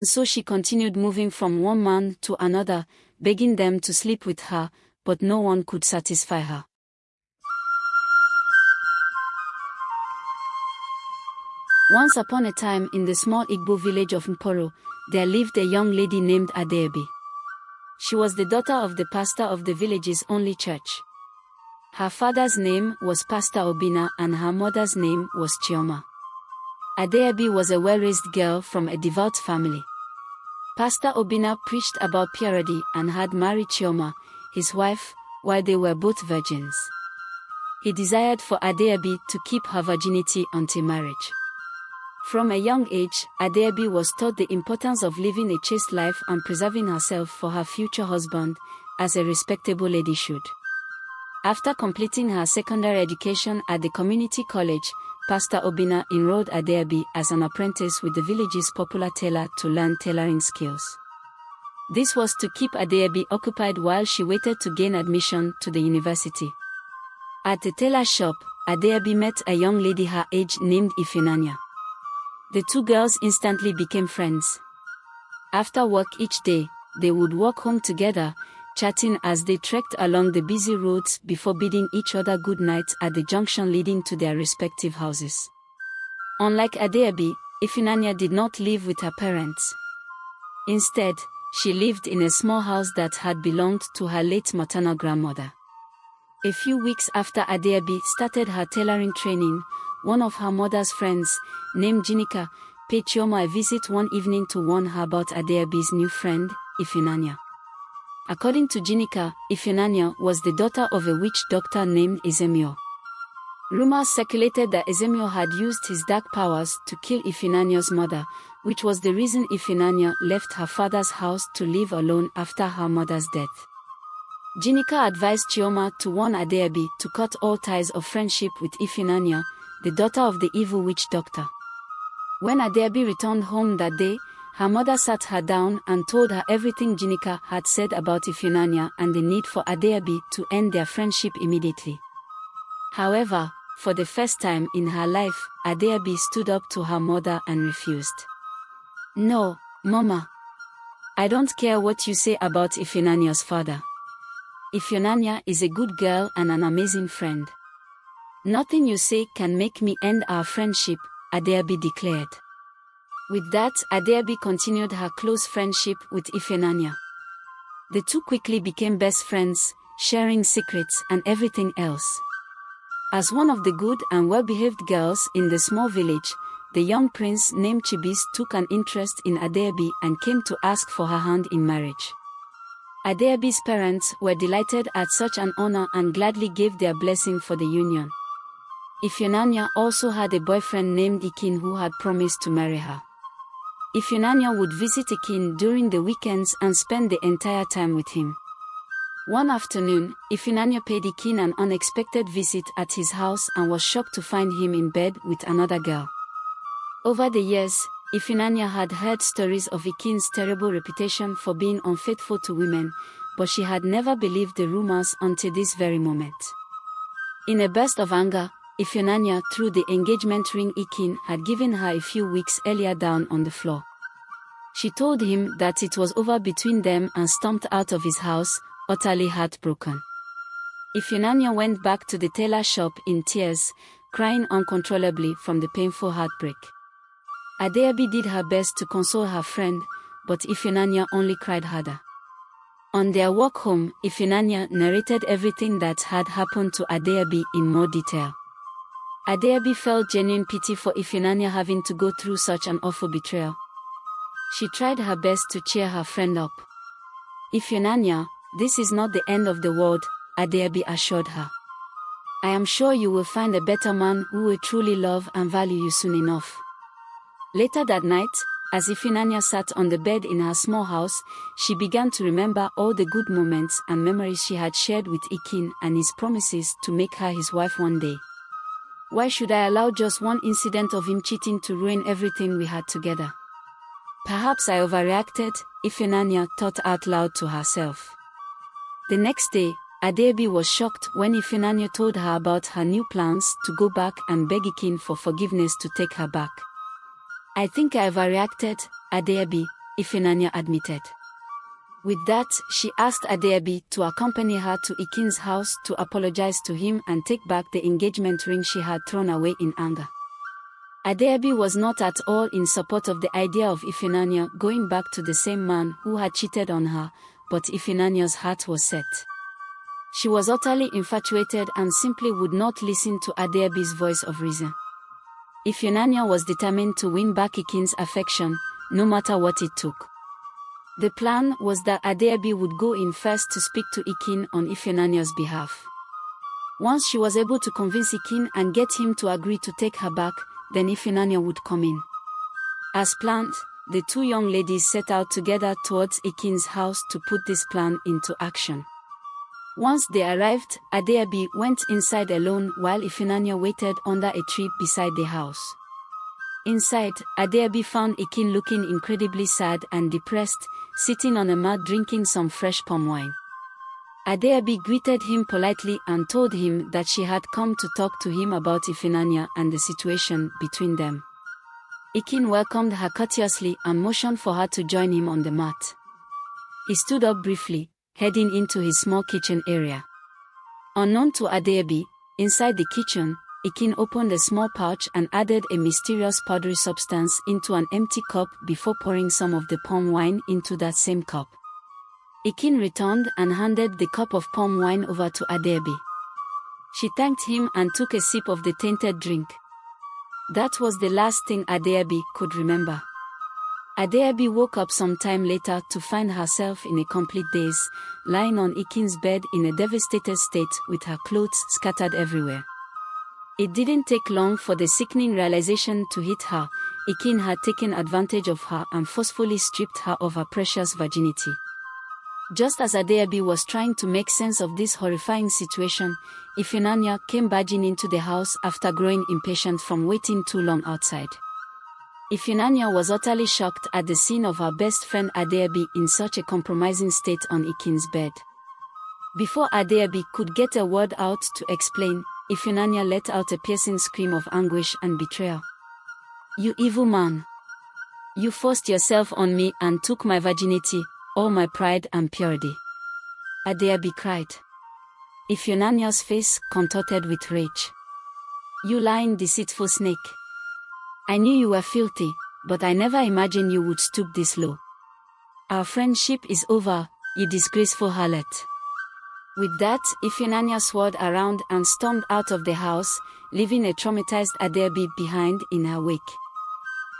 So she continued moving from one man to another, begging them to sleep with her, but no one could satisfy her. Once upon a time in the small Igbo village of Mporo, there lived a young lady named Adeobi. She was the daughter of the pastor of the village's only church. Her father's name was Pastor Obina and her mother's name was Chioma. Adeobi was a well-raised girl from a devout family. Pastor Obina preached about purity and had married Chioma, his wife, while they were both virgins. He desired for Adeobi to keep her virginity until marriage. From a young age, Adeobi was taught the importance of living a chaste life and preserving herself for her future husband, as a respectable lady should. After completing her secondary education at the community college, Pastor Obina enrolled Adeobi as an apprentice with the village's popular tailor to learn tailoring skills. This was to keep Adeobi occupied while she waited to gain admission to the university. At the tailor shop, Adeobi met a young lady her age named Ifinanya. The two girls instantly became friends. After work each day, they would walk home together, chatting as they trekked along the busy roads before bidding each other good night at the junction leading to their respective houses. Unlike Adeobi, Ifinanya did not live with her parents. Instead, she lived in a small house that had belonged to her late maternal grandmother. A few weeks after Adeobi started her tailoring training, one of her mother's friends, named Jinika, paid Chioma a visit one evening to warn her about Adeobi's new friend, Ifinanya. According to Jinika, Ifinanya was the daughter of a witch doctor named Ezemio. Rumors circulated that Ezemio had used his dark powers to kill Ifinanya's mother, which was the reason Ifinanya left her father's house to live alone after her mother's death. Jinika advised Chioma to warn Adeobi to cut all ties of friendship with Ifinanya, the daughter of the evil witch doctor. When Adeobi returned home that day, her mother sat her down and told her everything Jinika had said about Ifinanya and the need for Adeobi to end their friendship immediately. However, for the first time in her life, Adeobi stood up to her mother and refused. "No, Mama. I don't care what you say about Ifinanya's father. Ifinanya is a good girl and an amazing friend. Nothing you say can make me end our friendship," Adeobi declared. With that, Adeobi continued her close friendship with Ifinanya. The two quickly became best friends, sharing secrets and everything else. As one of the good and well-behaved girls in the small village, the young prince named Chibis took an interest in Adeobi and came to ask for her hand in marriage. Adeobi's parents were delighted at such an honor and gladly gave their blessing for the union. Ifinanya also had a boyfriend named Ikin who had promised to marry her. Ifinanya would visit Ikin during the weekends and spend the entire time with him. One afternoon, Ifinanya paid Ikin an unexpected visit at his house and was shocked to find him in bed with another girl. Over the years, Ifinanya had heard stories of Ikin's terrible reputation for being unfaithful to women, but she had never believed the rumors until this very moment. In a burst of anger, Ifinanya threw the engagement ring Ikin had given her a few weeks earlier down on the floor. She told him that it was over between them and stomped out of his house, utterly heartbroken. Ifinanya went back to the tailor shop in tears, crying uncontrollably from the painful heartbreak. Adeobi did her best to console her friend, but Ifinanya only cried harder. On their walk home, Ifinanya narrated everything that had happened to Adeobi in more detail. Adeobi felt genuine pity for Ifinanya having to go through such an awful betrayal. She tried her best to cheer her friend up. "Ifinanya, this is not the end of the world," Adeobi assured her. "I am sure you will find a better man who will truly love and value you soon enough." Later that night, as Ifinanya sat on the bed in her small house, she began to remember all the good moments and memories she had shared with Ikin and his promises to make her his wife one day. Why should I allow just one incident of him cheating to ruin everything we had together? Perhaps I overreacted, Ifinanya thought out loud to herself. The next day, Adeobi was shocked when Ifinanya told her about her new plans to go back and beg Ikin for forgiveness to take her back. "I think I overreacted, Adeobi," Ifunanya admitted. With that, she asked Adeobi to accompany her to Ikin's house to apologize to him and take back the engagement ring she had thrown away in anger. Adeobi was not at all in support of the idea of Ifunanya going back to the same man who had cheated on her, but Ifunanya's heart was set. She was utterly infatuated and simply would not listen to Adeobi's voice of reason. Ifunanya was determined to win back Ikin's affection, no matter what it took. The plan was that Adeobi would go in first to speak to Ikin on Ifunanya's behalf. Once she was able to convince Ikin and get him to agree to take her back, then Ifunanya would come in. As planned, the two young ladies set out together towards Ikin's house to put this plan into action. Once they arrived, Adeobi went inside alone while Ifunanya waited under a tree beside the house. Inside, Adeobi found Ikin looking incredibly sad and depressed, sitting on a mat drinking some fresh palm wine. Adeobi greeted him politely and told him that she had come to talk to him about Ifunanya and the situation between them. Ikin welcomed her courteously and motioned for her to join him on the mat. He stood up briefly, heading into his small kitchen area. Unknown to Adeobi, inside the kitchen, Ikin opened a small pouch and added a mysterious powdery substance into an empty cup before pouring some of the palm wine into that same cup. Ikin returned and handed the cup of palm wine over to Adeobi. She thanked him and took a sip of the tainted drink. That was the last thing Adeobi could remember. Adeobi woke up some time later to find herself in a complete daze, lying on Ikin's bed in a devastated state with her clothes scattered everywhere. It didn't take long for the sickening realization to hit her. Ikin had taken advantage of her and forcefully stripped her of her precious virginity. Just as Adeobi was trying to make sense of this horrifying situation, Ifunanya came barging into the house after growing impatient from waiting too long outside. Ifunanya was utterly shocked at the scene of her best friend Adeobi in such a compromising state on Ikin's bed. Before Adeobi could get a word out to explain, Ifunanya let out a piercing scream of anguish and betrayal. "You evil man! You forced yourself on me and took my virginity, all my pride and purity," Adeobi cried. Ifunanya's face contorted with rage. "You lying, deceitful snake! I knew you were filthy, but I never imagined you would stoop this low. Our friendship is over, you disgraceful harlot." With that, Ifunanya swirled around and stormed out of the house, leaving a traumatized Adeobi behind in her wake.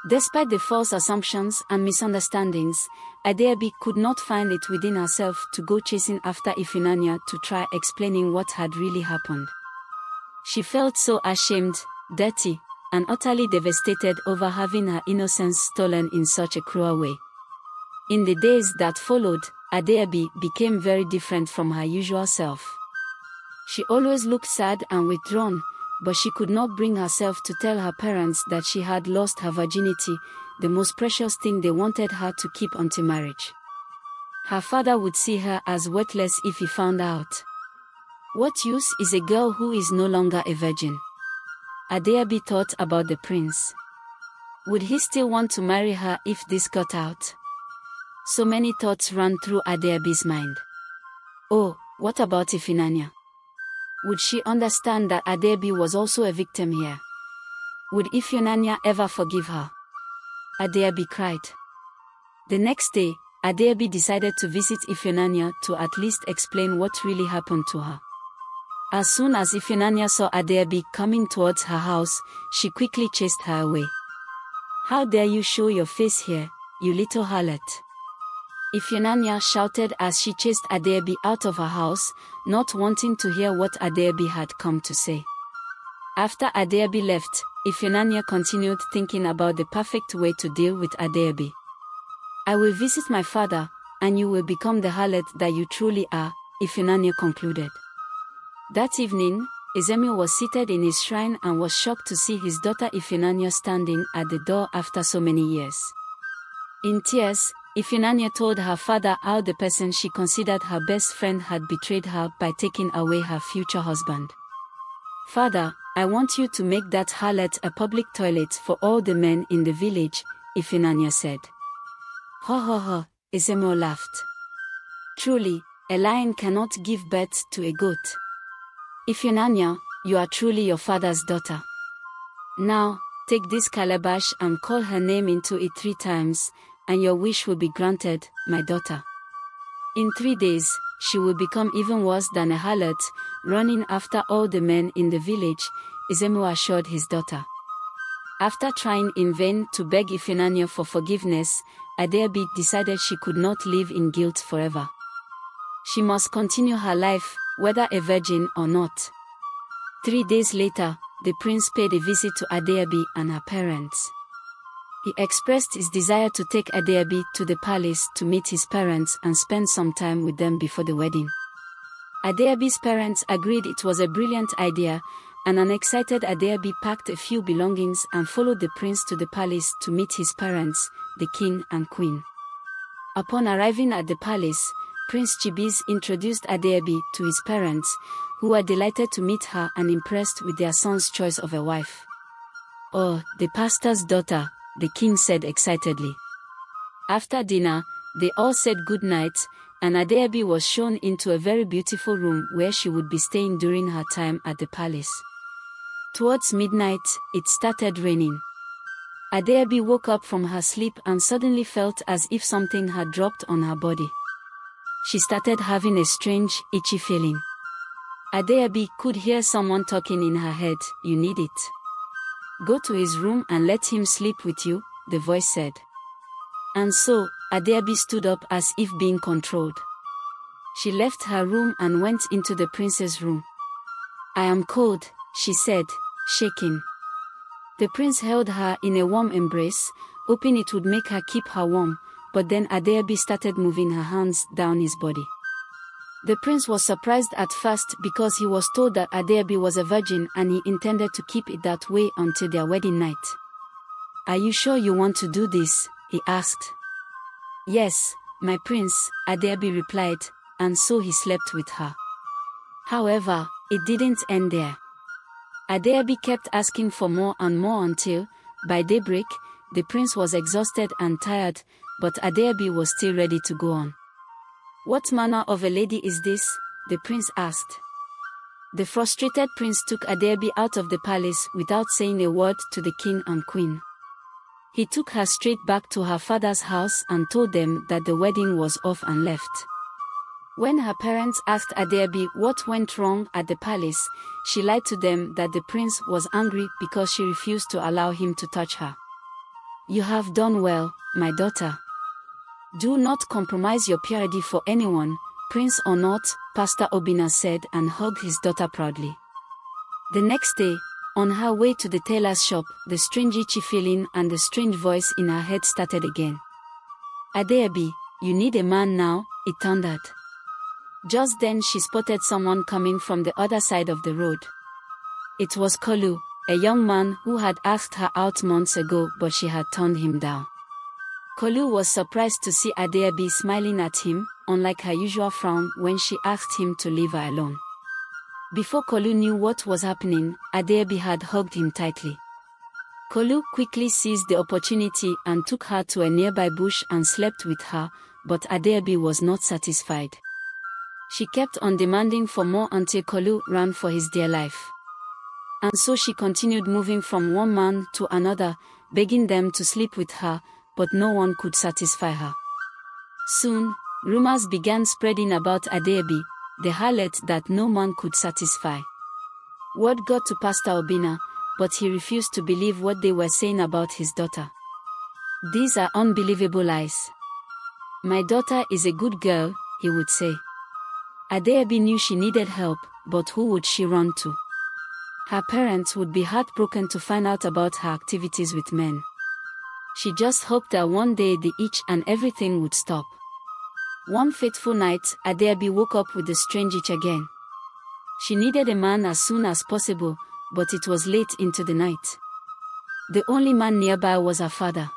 Despite the false assumptions and misunderstandings, Adeobi could not find it within herself to go chasing after Ifunanya to try explaining what had really happened. She felt so ashamed, dirty, and utterly devastated over having her innocence stolen in such a cruel way. In the days that followed, Adeobi became very different from her usual self. She always looked sad and withdrawn, but she could not bring herself to tell her parents that she had lost her virginity, the most precious thing they wanted her to keep until marriage. Her father would see her as worthless if he found out. What use is a girl who is no longer a virgin? Adeobi thought about the prince. Would he still want to marry her if this got out? So many thoughts ran through Adeobi's mind. Oh, what about Ifunanya? Would she understand that Adeobi was also a victim here? Would Ifunanya ever forgive her? Adeobi cried. The next day, Adeobi decided to visit Ifunanya to at least explain what really happened to her. As soon as Ifunanya saw Adeobi coming towards her house, she quickly chased her away. "How dare you show your face here, you little harlot!" Ifunanya shouted as she chased Adeobi out of her house, not wanting to hear what Adeobi had come to say. After Adeobi left, Ifunanya continued thinking about the perfect way to deal with Adeobi. "I will visit my father, and you will become the harlot that you truly are," Ifunanya concluded. That evening, Ezemil was seated in his shrine and was shocked to see his daughter Ifunanya standing at the door after so many years. In tears, Ifunanya told her father how the person she considered her best friend had betrayed her by taking away her future husband. "Father, I want you to make that harlot a public toilet for all the men in the village," Ifunanya said. Ho ho ho, Ezemo laughed. Truly, a lion cannot give birth to a goat. Ifunanya, you are truly your father's daughter. Now, take this calabash and call her name into it 3 times, and your wish will be granted, my daughter. In 3 days, she will become even worse than a harlot, running after all the men in the village, Ezemo assured his daughter. After trying in vain to beg Ifunanya for forgiveness, Adeobi decided she could not live in guilt forever. She must continue her life, whether a virgin or not. 3 days later, the prince paid a visit to Adeobi and her parents. He expressed his desire to take Adeobi to the palace to meet his parents and spend some time with them before the wedding. Adeobi's parents agreed it was a brilliant idea, and an excited Adeobi packed a few belongings and followed the prince to the palace to meet his parents, the king and queen. Upon arriving at the palace, Prince Chibiz introduced Adeobi to his parents, who were delighted to meet her and impressed with their son's choice of a wife. "Oh, the pastor's daughter," the king said excitedly. After dinner, they all said good night, and Adeobi was shown into a very beautiful room where she would be staying during her time at the palace. Towards midnight, it started raining. Adeobi woke up from her sleep and suddenly felt as if something had dropped on her body. She started having a strange, itchy feeling. Adeobi could hear someone talking in her head. "You need it. Go to his room and let him sleep with you," the voice said. And so, Adeobi stood up as if being controlled. She left her room and went into the prince's room. "I am cold," she said, shaking. The prince held her in a warm embrace, hoping it would make her keep her warm, but then Adeobi started moving her hands down his body. The prince was surprised at first because he was told that Adeobi was a virgin and he intended to keep it that way until their wedding night. "Are you sure you want to do this?" he asked. "Yes, my prince," Adeobi replied, and so he slept with her. However, it didn't end there. Adeobi kept asking for more and more until, by daybreak, the prince was exhausted and tired, but Adeobi was still ready to go on. "What manner of a lady is this?" the prince asked. The frustrated prince took Adeobi out of the palace without saying a word to the king and queen. He took her straight back to her father's house and told them that the wedding was off and left. When her parents asked Adeobi what went wrong at the palace, she lied to them that the prince was angry because she refused to allow him to touch her. "You have done well, my daughter. Do not compromise your purity for anyone, prince or not," Pastor Obina said and hugged his daughter proudly. The next day, on her way to the tailor's shop, the strange itchy feeling and the strange voice in her head started again. "Adeobi, you need a man now," it thundered. Just then she spotted someone coming from the other side of the road. It was Kolu, a young man who had asked her out months ago but she had turned him down. Kolu was surprised to see Adeobi smiling at him, unlike her usual frown when she asked him to leave her alone. Before Kolu knew what was happening, Adeobi had hugged him tightly. Kolu quickly seized the opportunity and took her to a nearby bush and slept with her, but Adeobi was not satisfied. She kept on demanding for more until Kolu ran for his dear life. And so she continued moving from one man to another, begging them to sleep with her, but no one could satisfy her. Soon, rumors began spreading about Adeobi, the harlot that no man could satisfy. Word got to Pastor Obina, but he refused to believe what they were saying about his daughter. "These are unbelievable lies. My daughter is a good girl," he would say. Adeobi knew she needed help, but who would she run to? Her parents would be heartbroken to find out about her activities with men. She just hoped that one day the itch and everything would stop. One fateful night, Adeobi woke up with the strange itch again. She needed a man as soon as possible, but it was late into the night. The only man nearby was her father.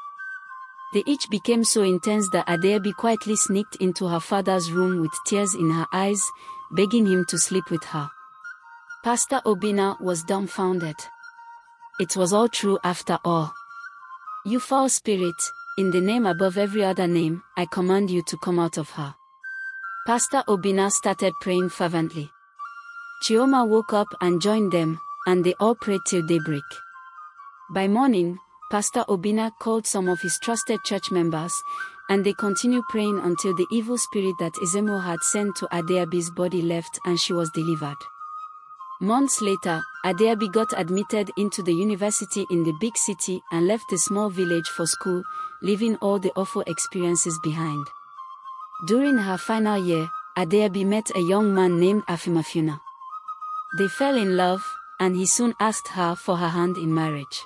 The itch became so intense that Adeobi quietly sneaked into her father's room with tears in her eyes, begging him to sleep with her. Pastor Obina was dumbfounded. It was all true after all. "You foul spirit," In the name above every other name, I command you to come out of her." Pastor Obinna started praying fervently. Chioma woke up and joined them, and they all prayed till daybreak. By morning, Pastor Obinna called some of his trusted church members, and they continued praying until the evil spirit that Ezemo had sent to Adeabi's body left and she was delivered. Months later, Adeabi got admitted into the university in the big city and left the small village for school, leaving all the awful experiences behind. During her final year, Adeabi met a young man named Afimafuna. They fell in love, and he soon asked her for her hand in marriage.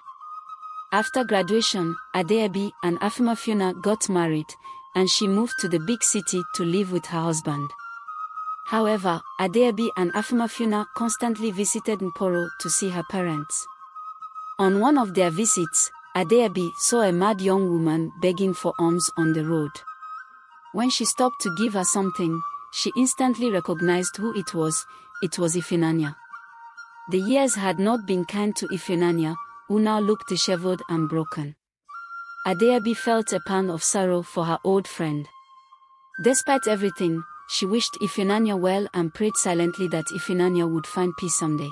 After graduation, Adeabi and Afimafuna got married, and she moved to the big city to live with her husband. However, Adeabi and Afimafuna constantly visited Mporo to see her parents. On one of their visits, Adeabi saw a mad young woman begging for alms on the road. When she stopped to give her something, she instantly recognized who it was. It was Ifunanya. The years had not been kind to Ifunanya, who now looked disheveled and broken. Adeabi felt a pang of sorrow for her old friend. Despite everything, she wished Ifunanya well and prayed silently that Ifunanya would find peace someday.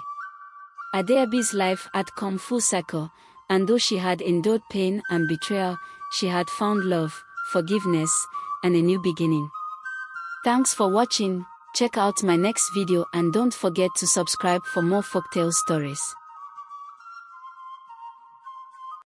Adeabi's life had come full circle, and though she had endured pain and betrayal, she had found love, forgiveness, and a new beginning. Thanks for watching. Check out my next video and don't forget to subscribe for more folktale stories.